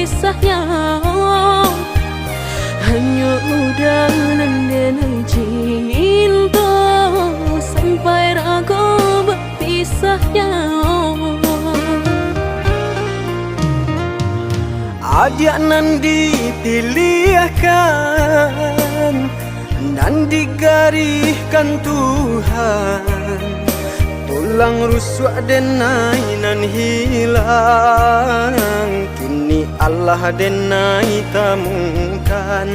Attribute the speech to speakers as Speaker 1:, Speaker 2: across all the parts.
Speaker 1: berpisahnya. Hanya udahan denai cinta sampai ragu berpisahnya.
Speaker 2: Adik nan dipilihkan dan digariskan Tuhan, tulang rusuk denai nan hilang, kini Allah denai temukan.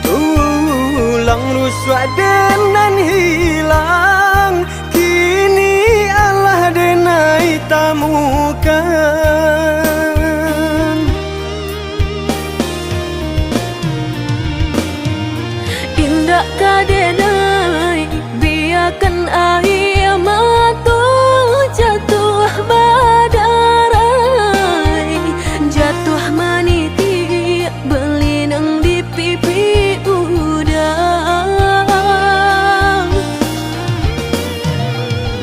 Speaker 2: Tulang rusuk denan hilang, kini Allah denai temukan.
Speaker 1: Indah kadenai biarkan air mata jatuh badarai, jatuh maniti berlinang di pipi udang.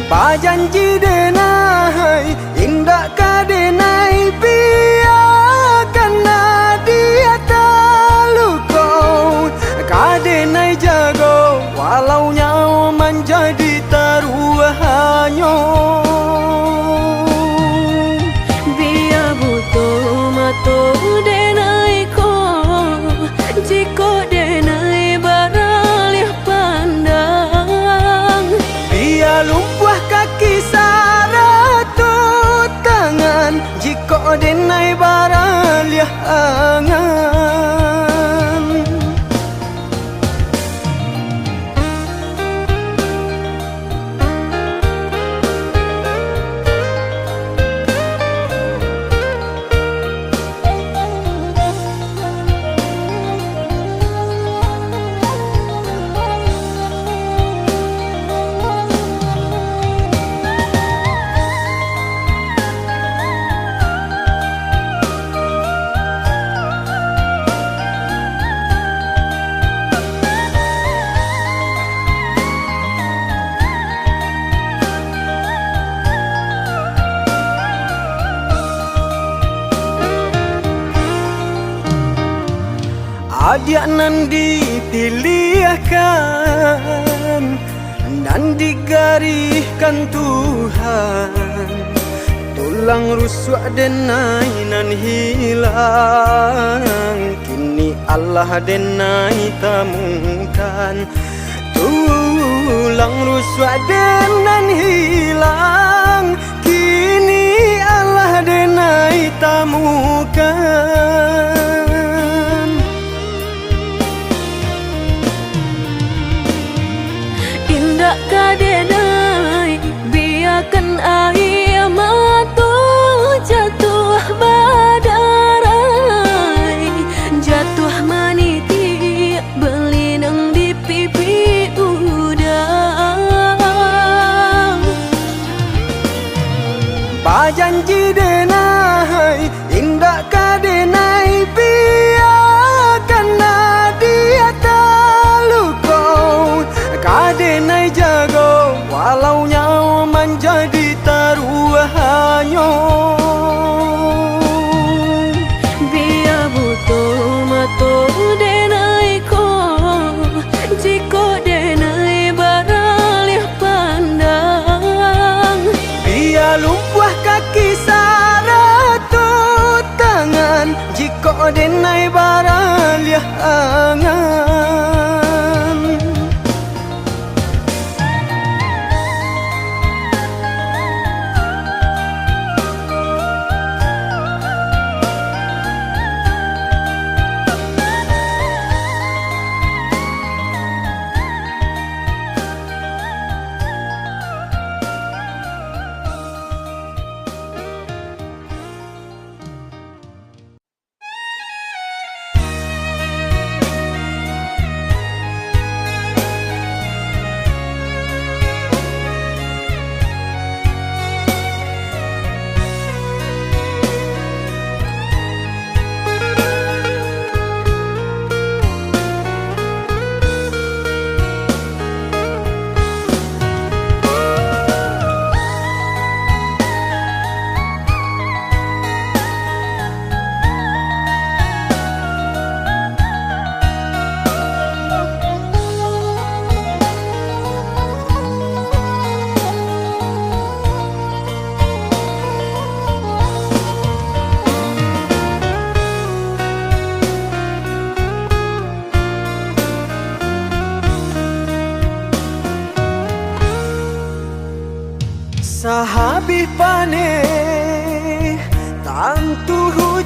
Speaker 2: Bajanji denai indah kadenai biarkan dia terluka, kadenai jago walau nyawa menjadi taruhannya.
Speaker 1: Biar butuh mata denai ko, jika denai beralih pandang.
Speaker 2: Biar lumpuh kaki saratut tangan, jika denai beralih angan. Adik nan dipilihkan dan digariskan Tuhan, tulang rusuk denai nan hilang, kini Allah denai temukan. Tulang rusuk denan hilang, kini Allah denai temukan.
Speaker 1: Indah kadenai biarkan air mata jatuh badarai, jatuh maniti berlinang di pipi udang.
Speaker 2: Bajanji denai indah kadenai biarkan dia terluka, kadenai jago walau nyawa menjadi taruhannya.
Speaker 1: Biar butuh mata denai ko, jika denai beralih pandang.
Speaker 2: Biar lumpuh kaki saratut tangan, jika denai beralih angan.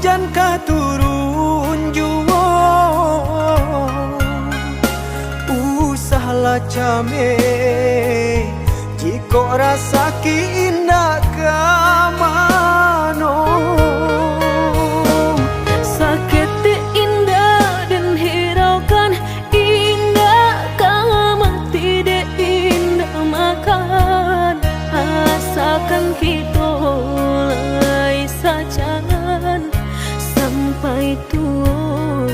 Speaker 2: hujan ka turun juwo usahlah came jiko rasa ki indah kamano
Speaker 1: sakit indah dan hiraukan indah kamu tidak indah makan asalkan kita lai sajan sampai tua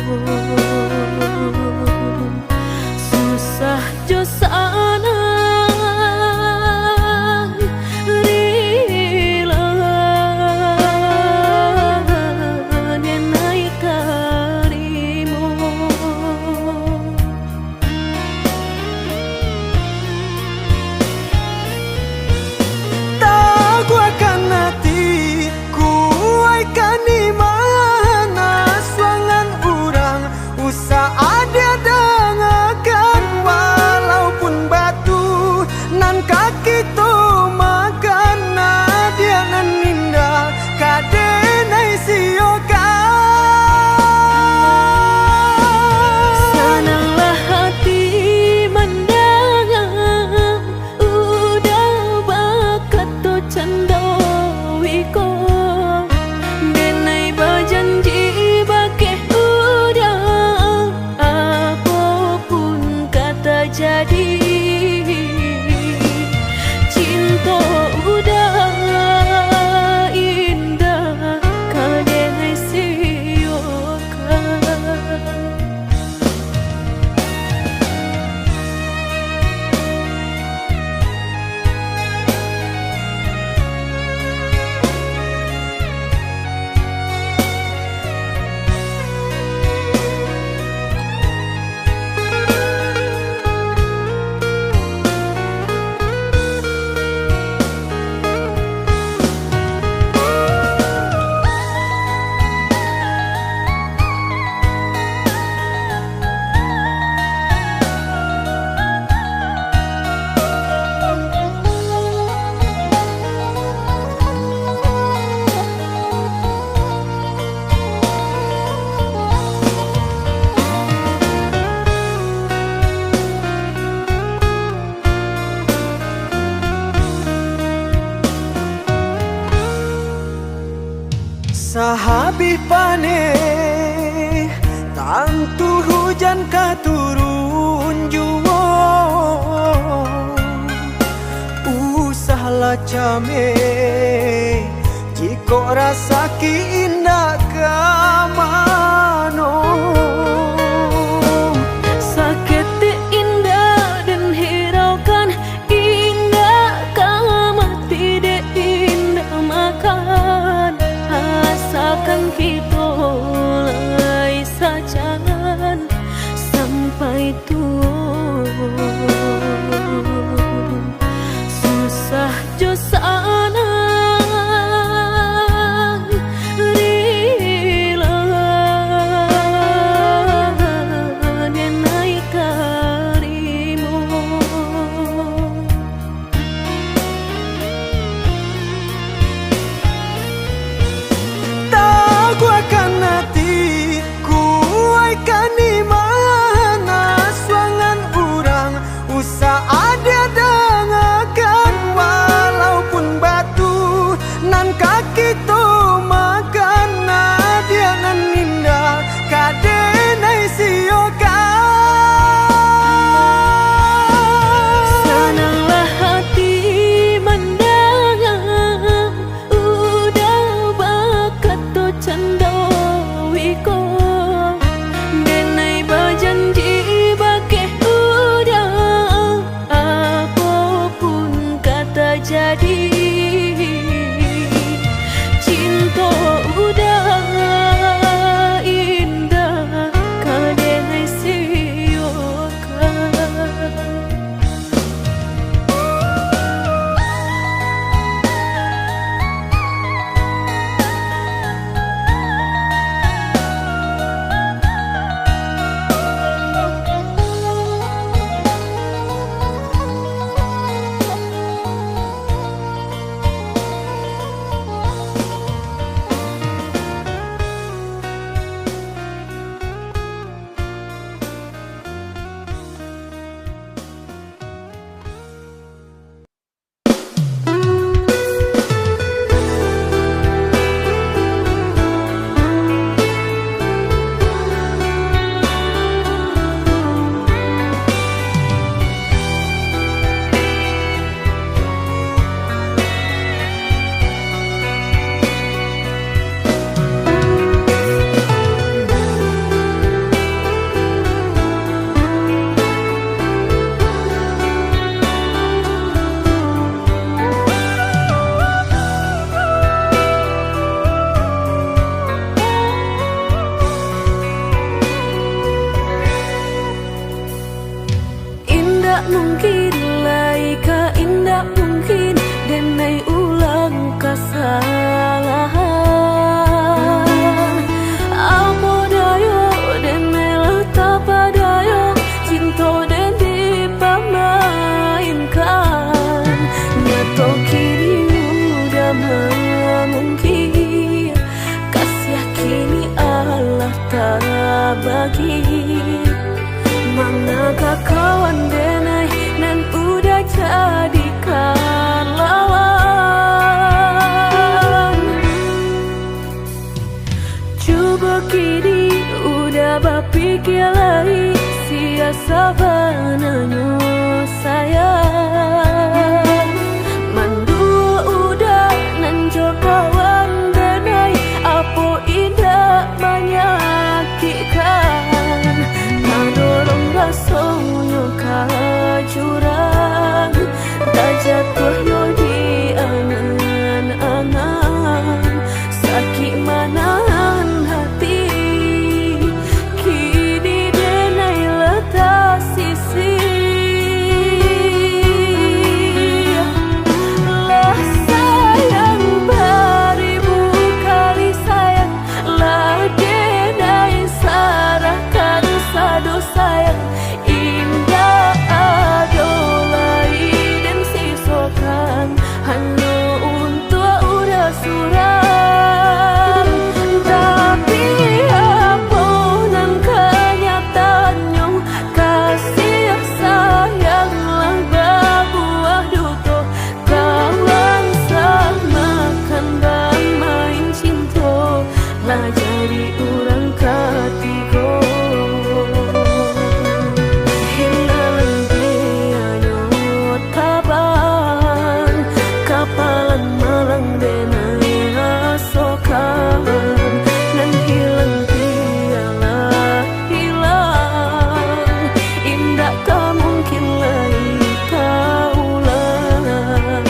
Speaker 1: susah jo sana rila denai karimu
Speaker 2: tak akan hati kuaikan di mana suangan orang usah ada dengarkan walaupun batu nan kaki tu makan nadia nan indah kadenai siokan
Speaker 1: senanglah hati mendengar udah bakat tu candawiko denai berjanji bakeh udah apapun kata jadi cinta udah indah kadenai siokan
Speaker 2: sahabi pane tantu hujan ka turun juwo usahlah came jiko rasa ki indah kamano
Speaker 1: sakit indah dan hiraukan indah kamu tidak indah makan asalkan kita lai sajan sampai tua susah jo sana rila denai karimu
Speaker 2: tak akan hati
Speaker 1: lagi. Manakah kawan denai nan udah jadikan lawan. Coba kini udah berpikir lagi, siasa bananyo sayang. Mandua udah nanjo kawan denai, apa indah menyakitkan. Nadorong rasonyo ka jurang, tak jatuh yo di angan-angan. Sakit manahan hati, kini denai letak sisi. Lah sayang beribu kali sayang, lah denai sarahkan sadu sayang. Indah adolai dan sisokan hanya untuk udah suram. Tapi apunan kenyataannya, kasih sayanglah berbuah duto. Kawan samakan bang main cinta, lah jadi orang ketiga. Hilang dia nyot kaban, kapalan malang denai asokan. Dan hilang dialah hilang, indah tak mungkin lagi kaulang.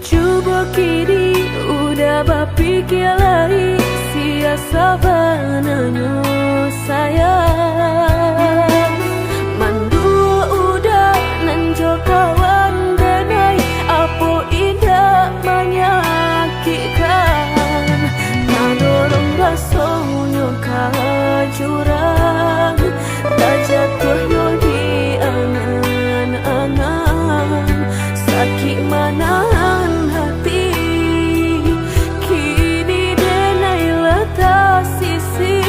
Speaker 1: Coba kini udah berpikir lagi, siasa bananyo sayang. Mandua udah nanjo kawan denai, apa indah menyakitkan. Nadorong rasonyo ka jurang, tak jatuh yo di angan-angan. Sakit manahan hati, kini denai letak sisi.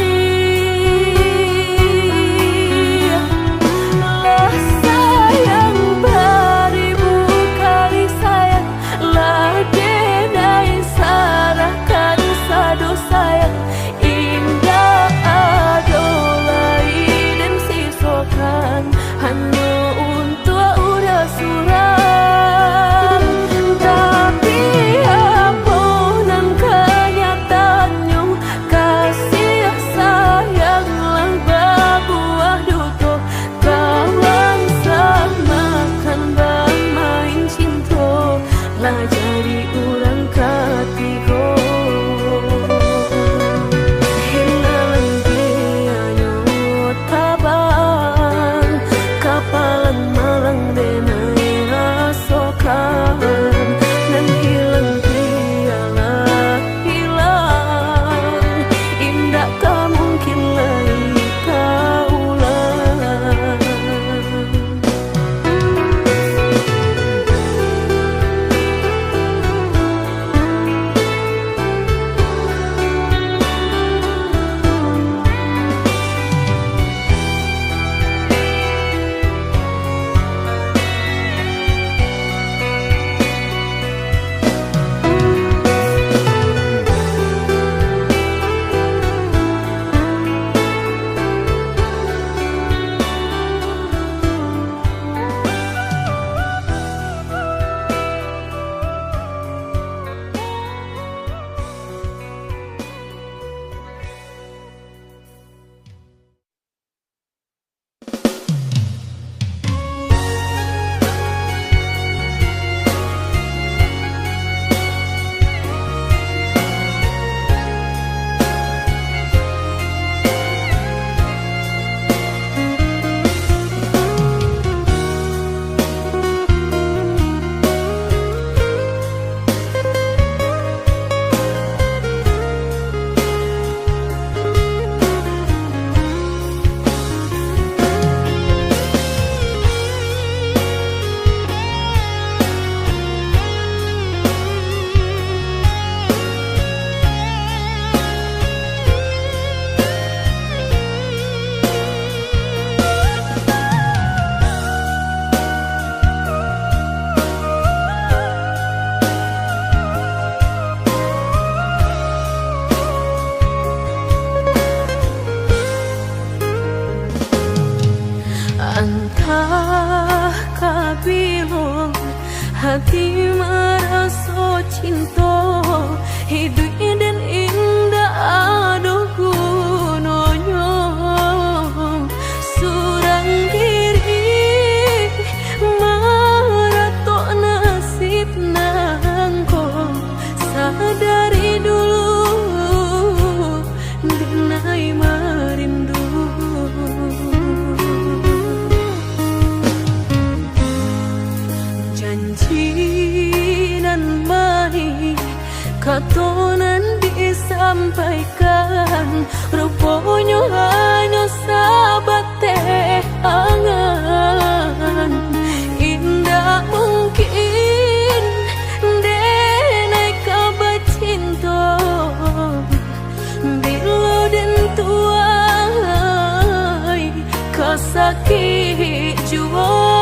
Speaker 1: hati merasa cinta hidup dan indah aduh gunanya surang diri maratok nasib nangko sadari dulu dinai merindu janji nan baik katonan disampaikan rupanya hanya sahabat teh angan indah mungkin denai kabar cinta bila dan tuai kasakit jua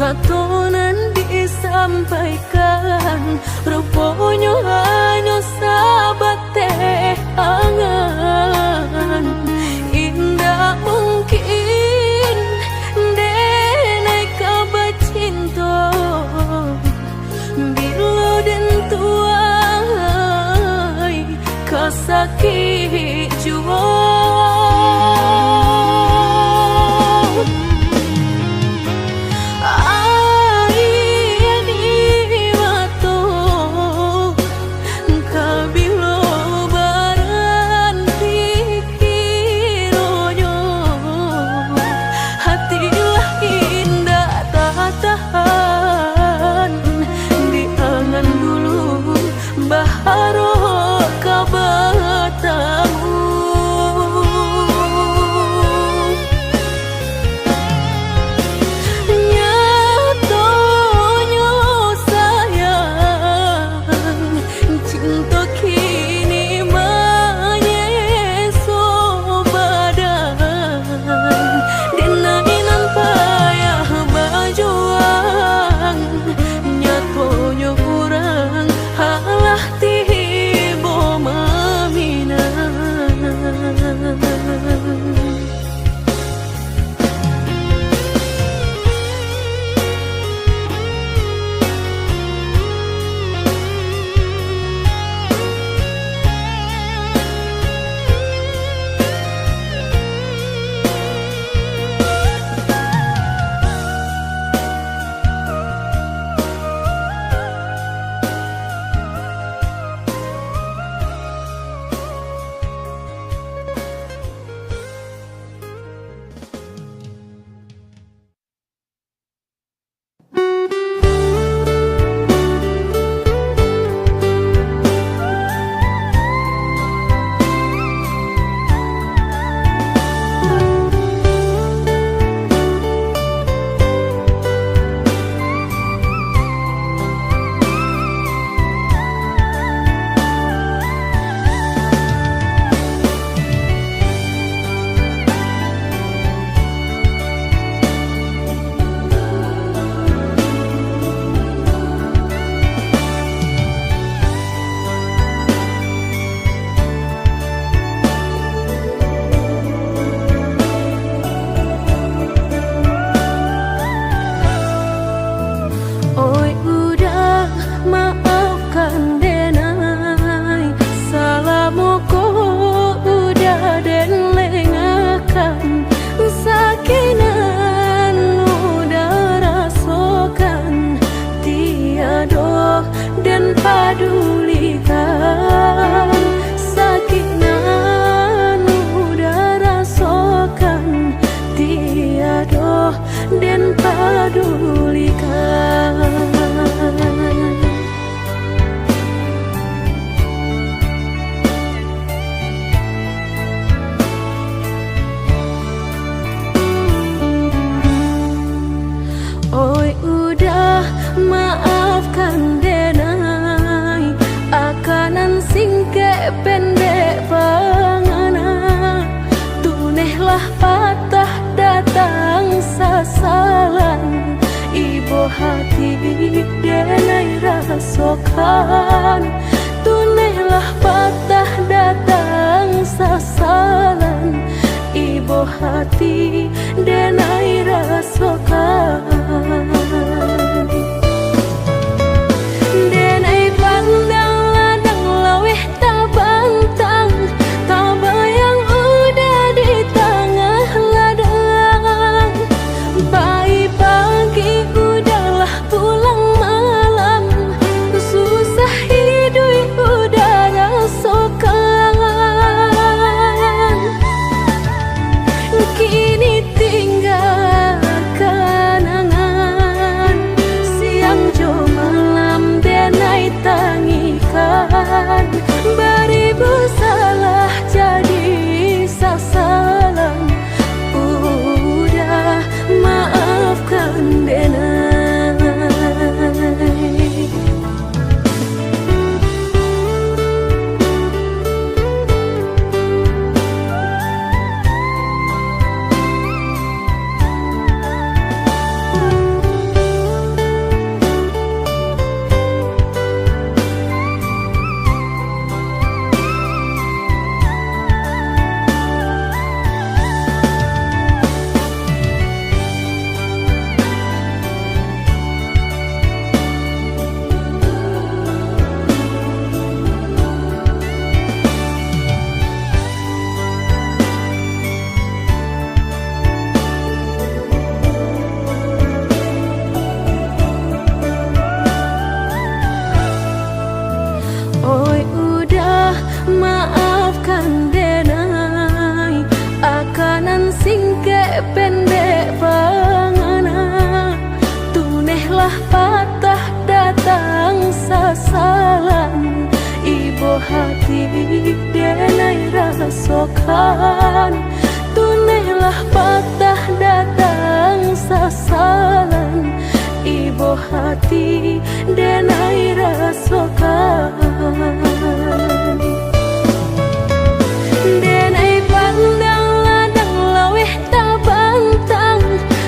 Speaker 1: katonan disampaikan rupanya hanya sahabat teh angan indah mungkin denai kabar cinta bila dan tuai kasakit jua Nyatonya kurang halah tihi pendek pangana, tunehlah patah datang sasalan. Ibu hati denai rasokan, tunehlah patah datang sasalan. Ibu hati denai rasokan. Denai pandang ladang laweh tak bantang, tak bayang udah di tengah ladang. Bayi pagi udahlah pulang malam, susah hidup udah rasakan. Kini tinggal kenangan, siang jo malam denai tangikan. Beribu salah jadi sasalan, udah maafkan denai. Oi udah maafkan denai, akanan singke pendek pangana, tunehlah patah datang sasalan. Ibu hati denai rasokan, tunehlah patah datang sasalan. Ibu hati denai rasokan. Denai pandang ladang laweh tak bantang,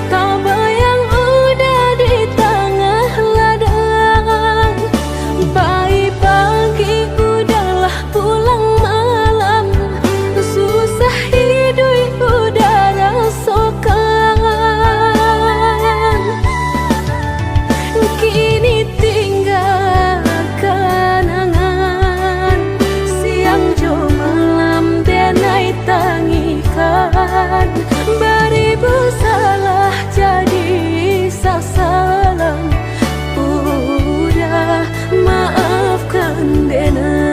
Speaker 1: tak bayang udah di tengah ladang. Bayi pagi udahlah pulang malam, susah hidup udah rasakan. Kini tinggal kenangan, siang jo malam denai tangikan. Beribu salah jadi sasalan, udah maafkan denai.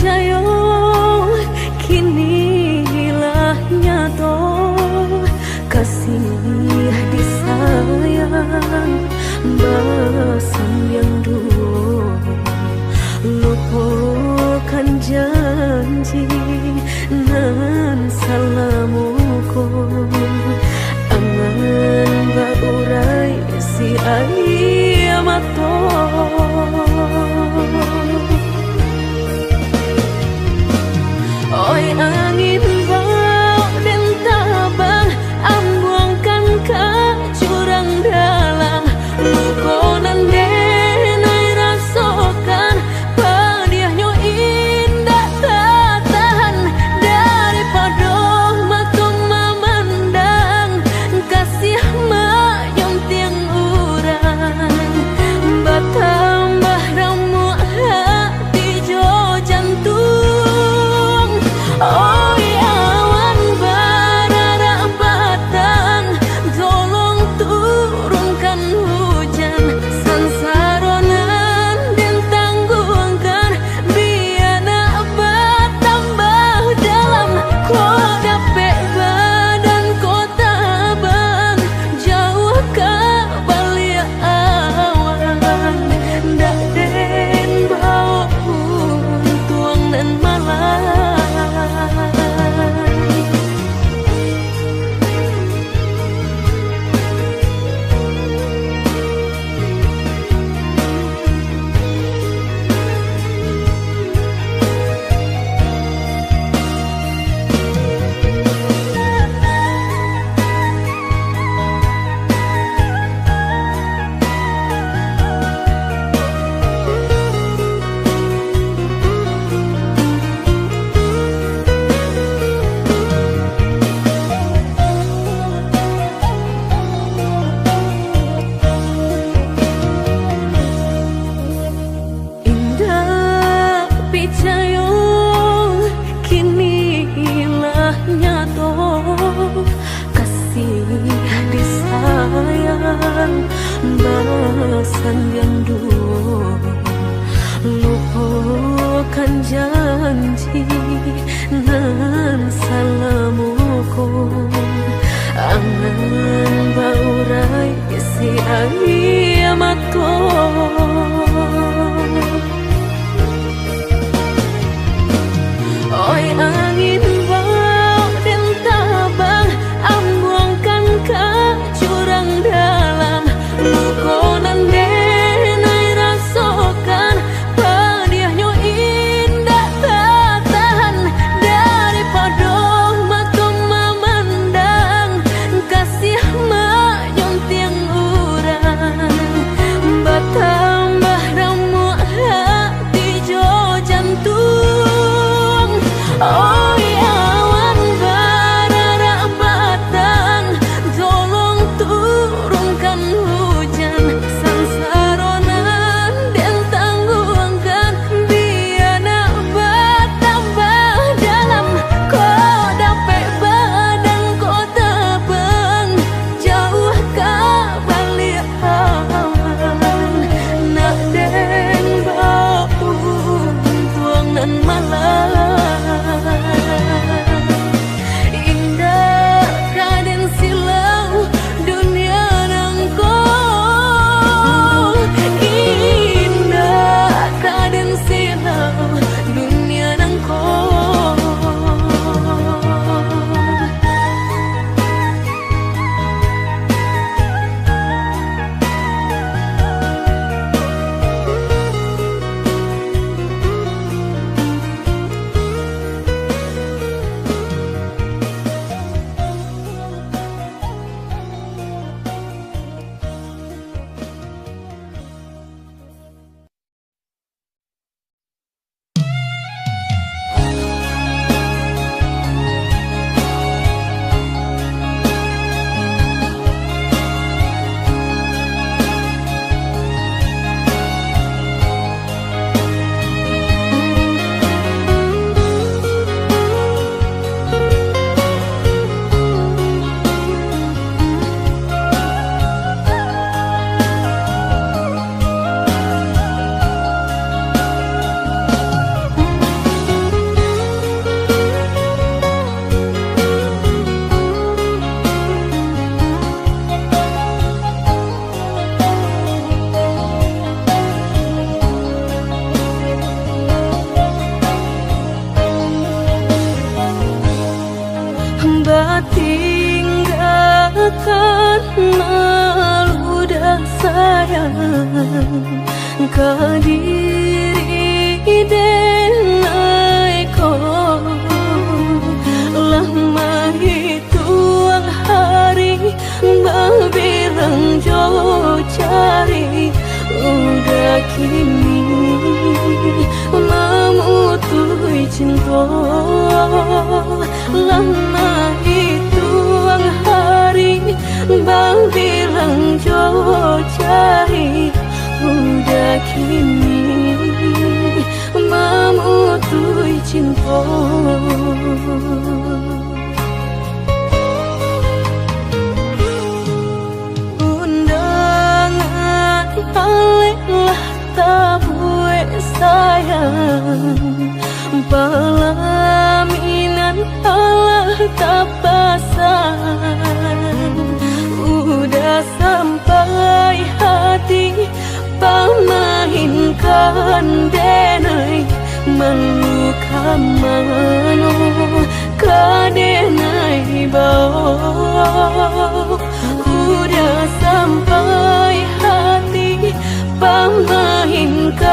Speaker 1: percaya kini lah nyata kasih disayang basan yang dulu lupakan janji nan salamuku angan baurai si ayamato oi angin bau dan tabang ambuangkan ke jurang dalam lukonan denai rasokan padiahnya indah tak tahan daripada matung memandang kasih mayong tiang urang batambah ramu hati jo jantung. Oh awan barara batang tolong turunkan hujan sansaronan dan tangguhkan biana batambah dalam kota badan kota bang jauh ke balia awan dak den bau tuang dan malam. Basan yang dulu lupakan janji nan salamuku angan baurai si ayamato oi angin bau dan tabang ambuangkan ke jurang dalam lukonan denai tinggalkan malu dan sayang kadiri denai ko lama hitung hari berbilang jauh cari udah kini memutui cinta lama hitung hari berbilang jauh cari udah kini memutui cinta. Undangan alehlah tabue sayang pelaminan Allah tak pasang udah sampai hati pamahinkan denai meluka mano kadenai bau udah sampai hati pamahinkan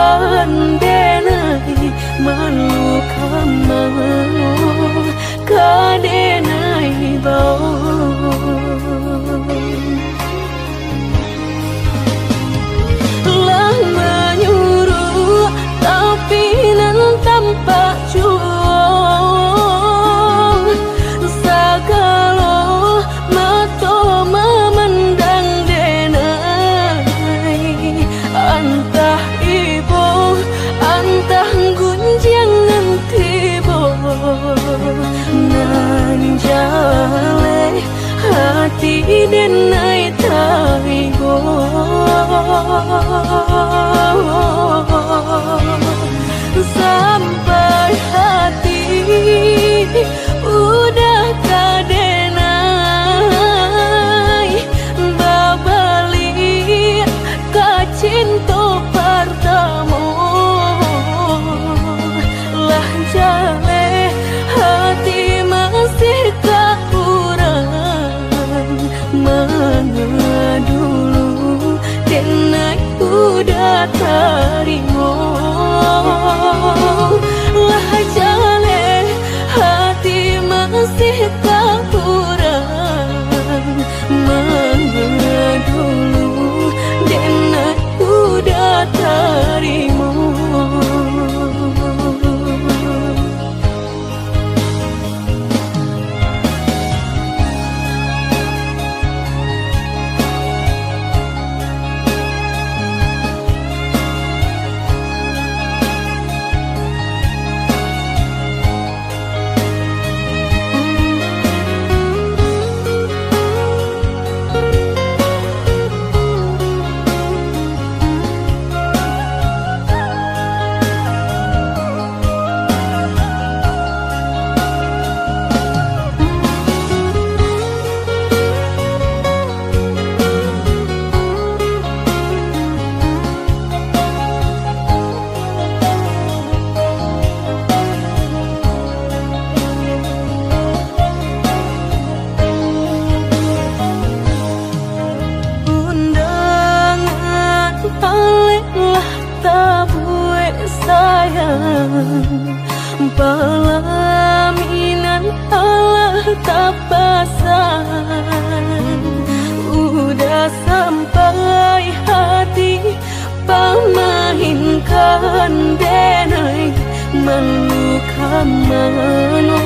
Speaker 1: denai meluka mano kadenai bau menyuruh tapi nan tanpa juang sagalo mato memandang denai antah ibu antah gunjangan tibo nan jale hati denai taigo sampai hati udah kadenai babali kacinto pertama lah jale hati masih kurang mana dulu denai udah terima lah jale hati masih kurang mana dulu denai udah terima. Pelaminan Allah tak pasang udah sampai hati pamahinkan denai meluka mano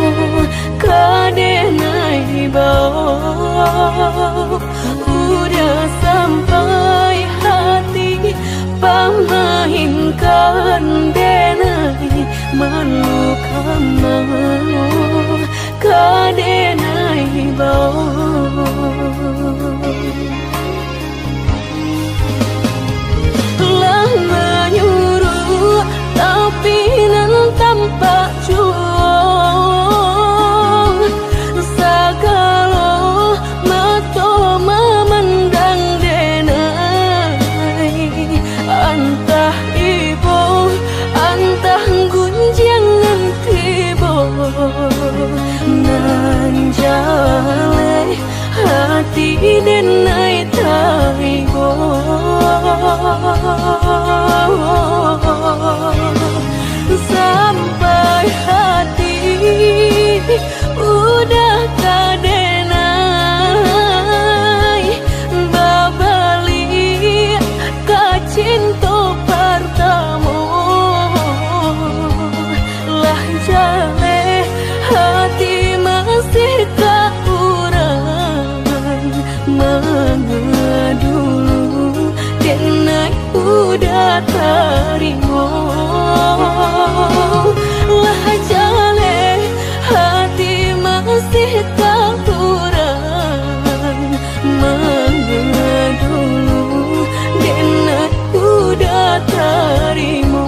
Speaker 1: kadenai bau udah sampai hati pamahinkan denai meluka mano kadenai bau lah menyuruh tapi nan tanpa juang sagalo mato memandang denai antah ibu antah gunjangan tibo hati denai taigo sampai hati udah kadenai babali kacinto pertamo lah jale hati masih kekurangan mengadulu denai udah terima lah jale hati masih kekurangan mengadulu denai udah terima.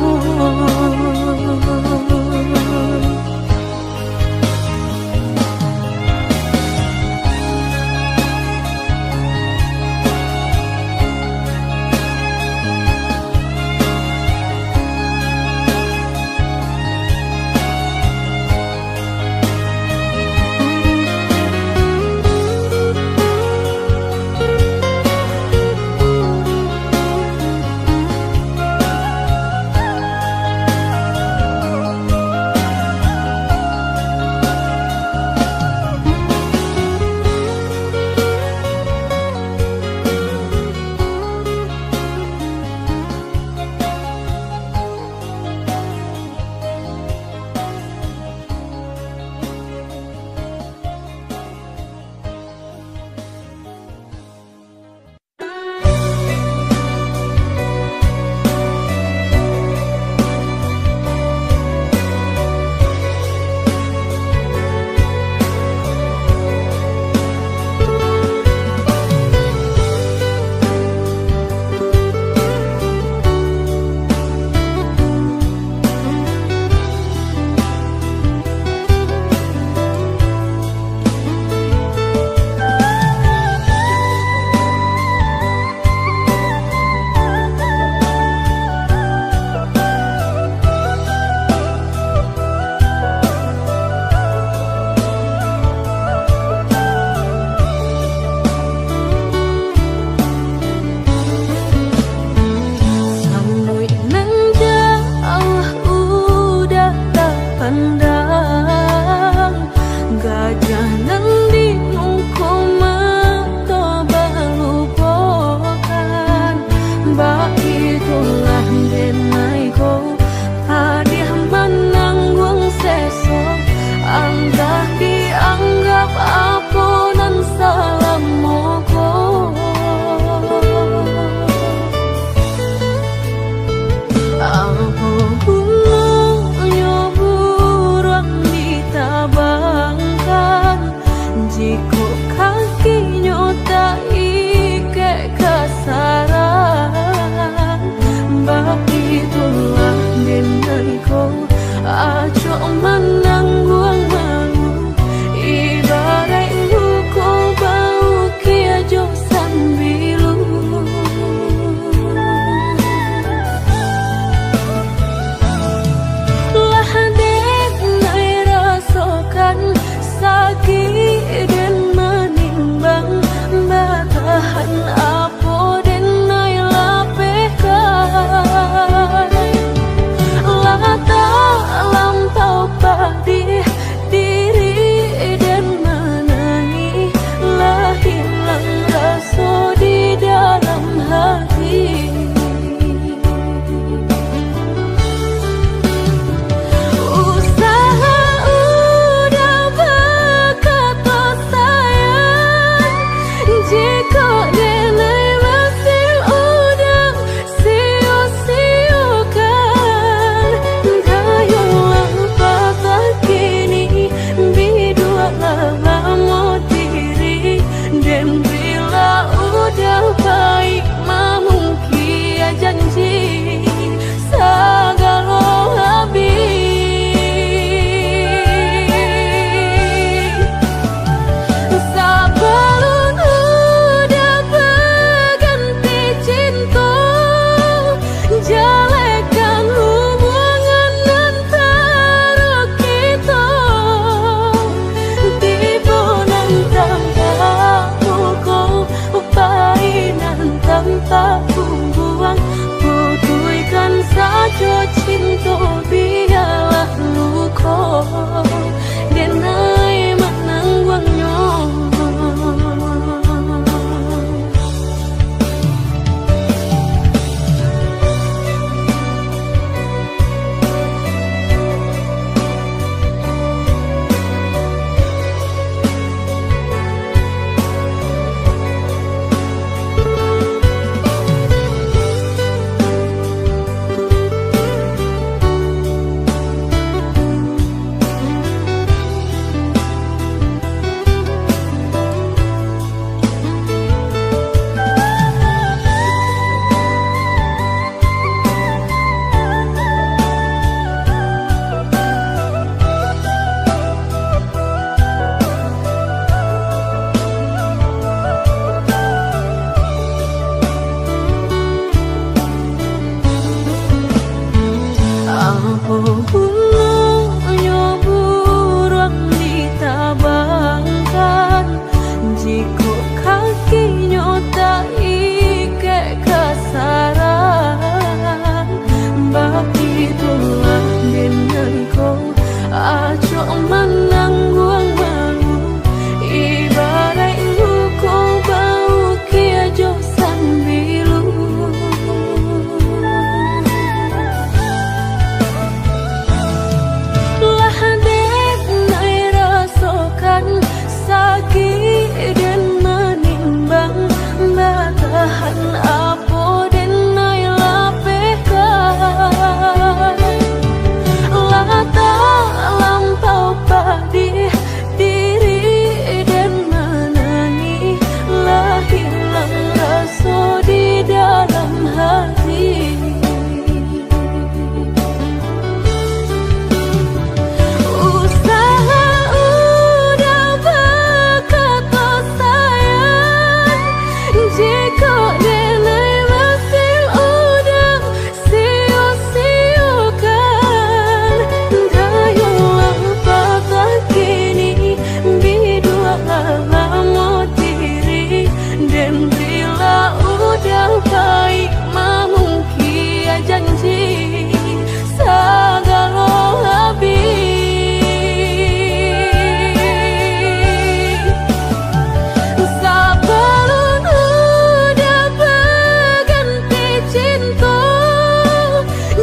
Speaker 3: Lata
Speaker 1: jika kaki nyotai kayak kasaran, begitulah dengan kau acok menanggung malu, ibarat kau bau kia josan bilu. Lah dek nai rasakan sakit dan menimbang, batahan apa dan nai lapehkan. Lah tak lampau pedih diri dan menangi, lah hilang rasa di dalam hati. Usaha udah berkata sayang, jika denai hasil udah sia-siakan. Dayulah patah kini bidua lama diri, dan bila udah baik mamungkia janji segala habis. Sebelum udah berganti cinta,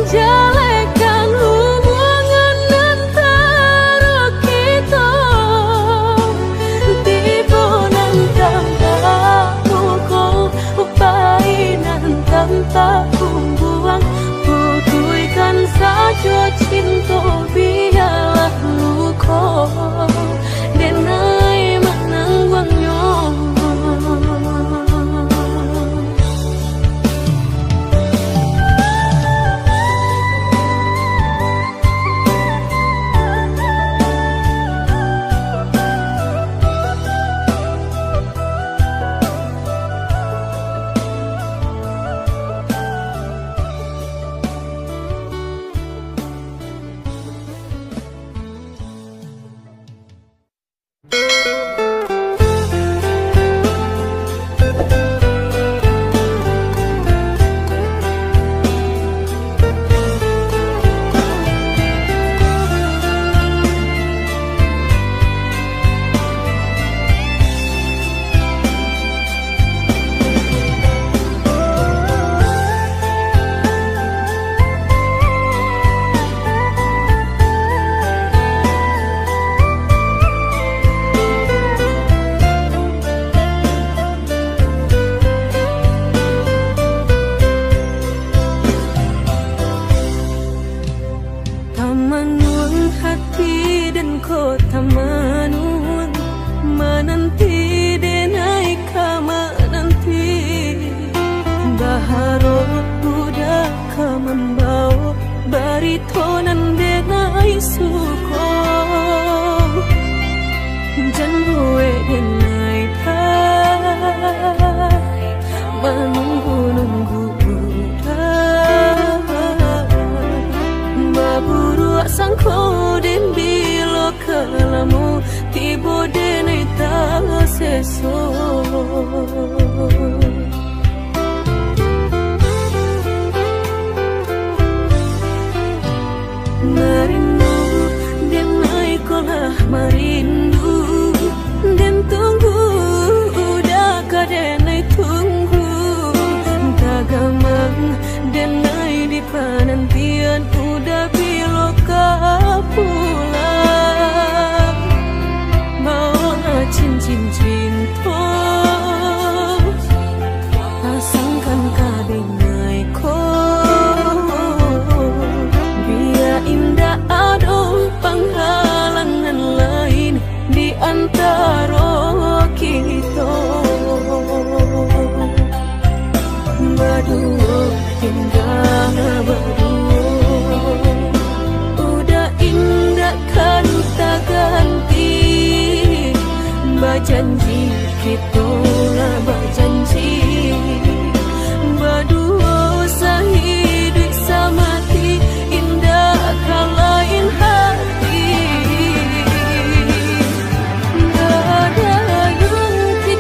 Speaker 1: jalekan hubungan antara kita. Tiba nan tanpa kau painan tanpa kumbuang, putuikan saja cinta biarlah luka denai menangguangnya. Tamanun hati dan kota manun menanti denai kama nanti, baharot udah membawa baritonan denai suko, janwe denai tak menunggu-nunggu baburu sangko den bilo kalamu tibo denai tak seso. Merindu denai kolah merindu, dan tunggu udah kadenai tunggu, tagamang denai di penantian udah biloka pulang, bawa cincin cinta pasangkan kadenai ko, biar indah ada penghalangan lain di antara kita. Berdua indah berdua, udah indah kan tak ganti, berjanji kita lah berjanji, berdua sehidup semati indah kan lain hati. Gak ada yang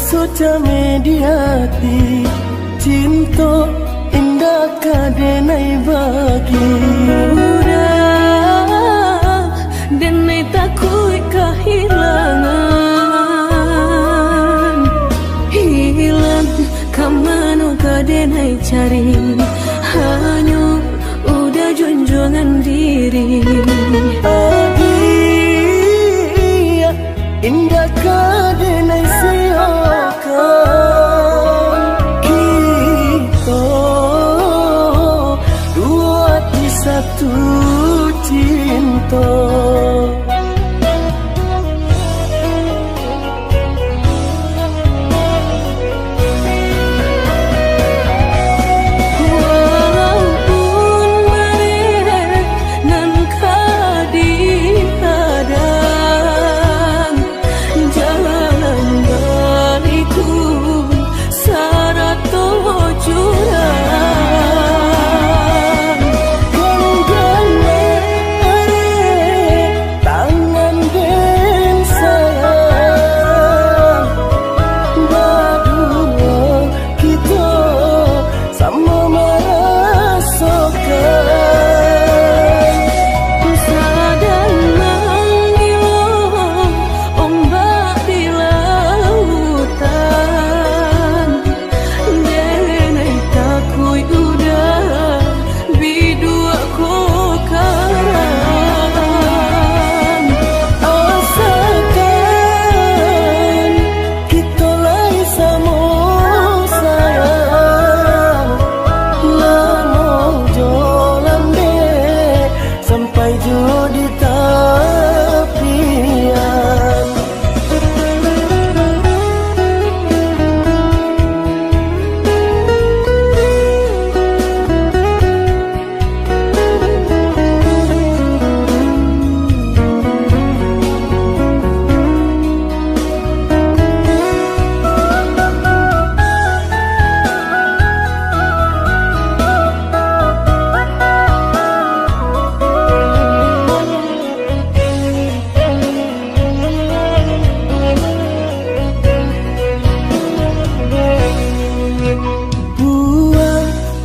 Speaker 2: rasuta mediati cinta indah kadenai bagi
Speaker 1: udah denai takut kehilangan hilang kamanu kadenai cari hanya udah junjungan diri
Speaker 2: adia indah kadenai siakan kita dua di satu cinta.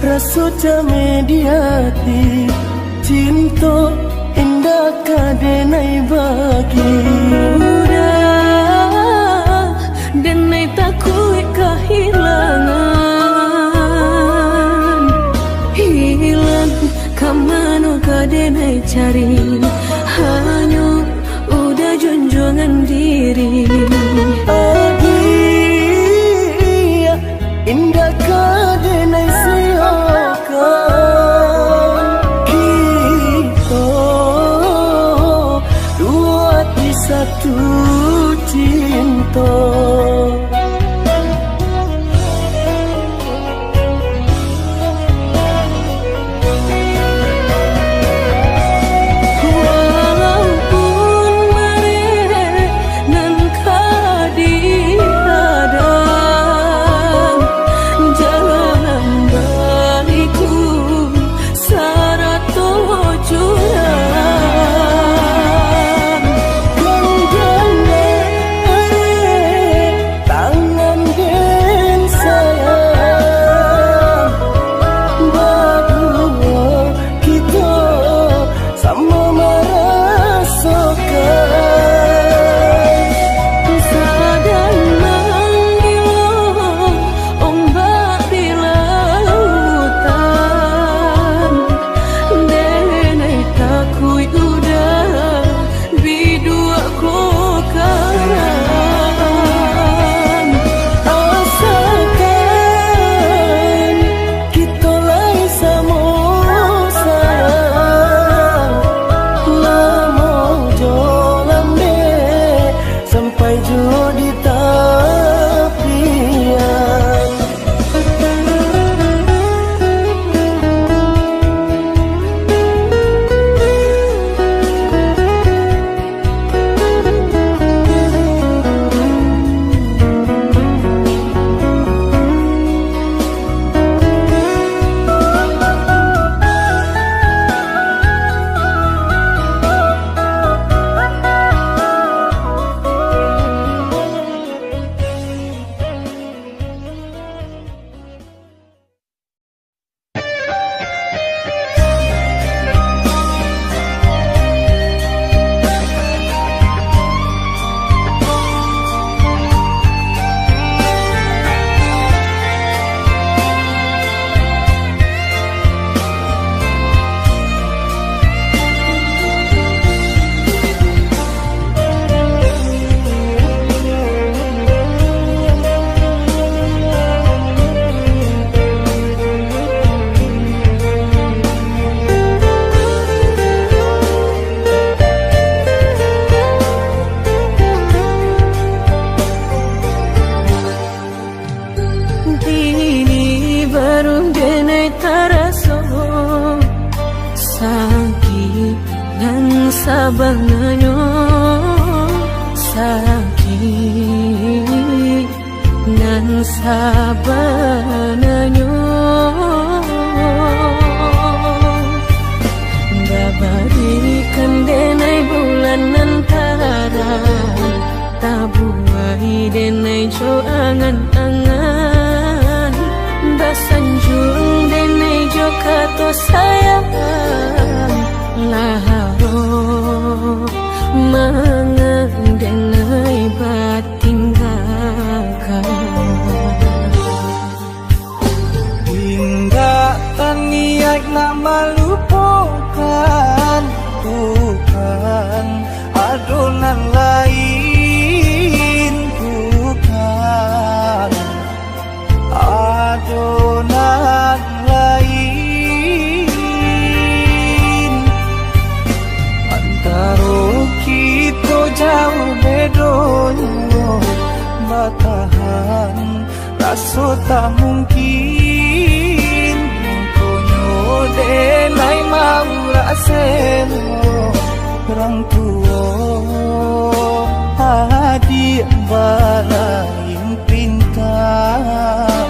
Speaker 2: Rasuta mediati cinta indah kadenai bagi
Speaker 1: udah denai takut kehilangan hilang kamanu kadenai cari hanya udah junjungan diri
Speaker 2: adia indah kadenai kita dua di satu
Speaker 1: baru denai taraso sakit dan sabanganyo sakit dan sabanganyo babarikan denai bulan antara tabuai denai jo angan-angan basanjung denai jo kato sayang laharo mangan denai batinggalkan
Speaker 2: hingga taniak nak melupakan bukan adonan lain bukan adonan lain antara kita jauh bedonyo batahan rasa tak mungkin konyo denai mau raseno orang tua adik balain pintar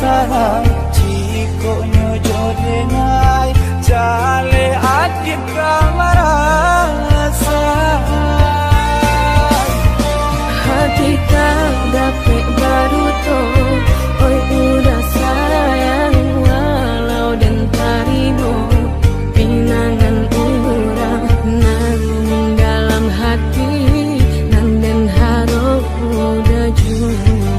Speaker 2: sarang cikonyo jodenai jale adik kamarasa
Speaker 1: hati tak dapat baru to oi udah sayang walau dan tarimo pinangan urang nang dalam hati nang den harap udah jujur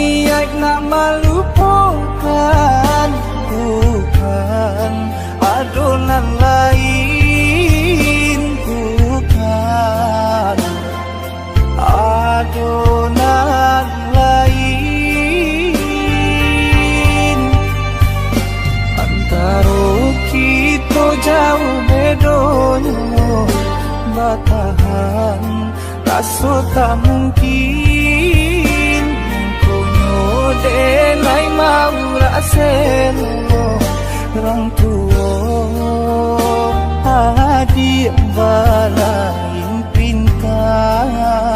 Speaker 2: niat nak melupakan bukan adonan lain bukan adonan lain antara kita jauh bedonyo batahan rasa tak mungkin denai mau raseno orang tua adik balain pintar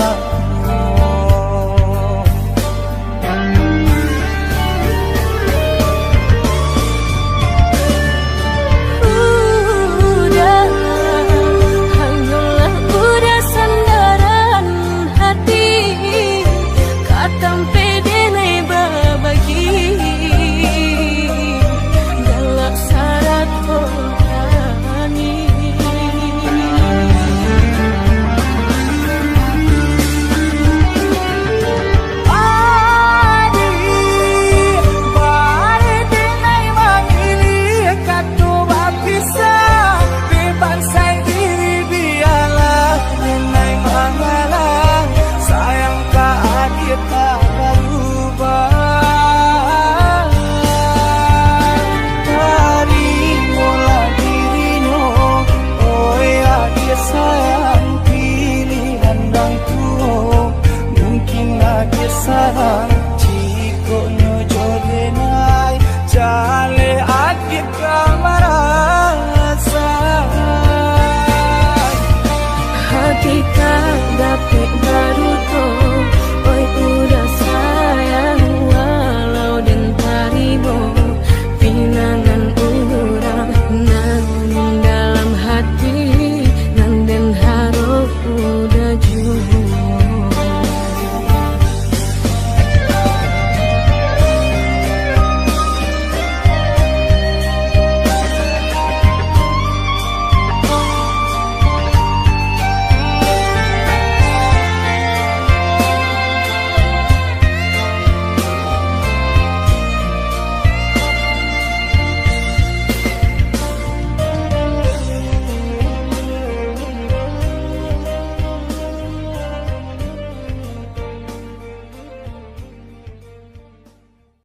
Speaker 2: rasa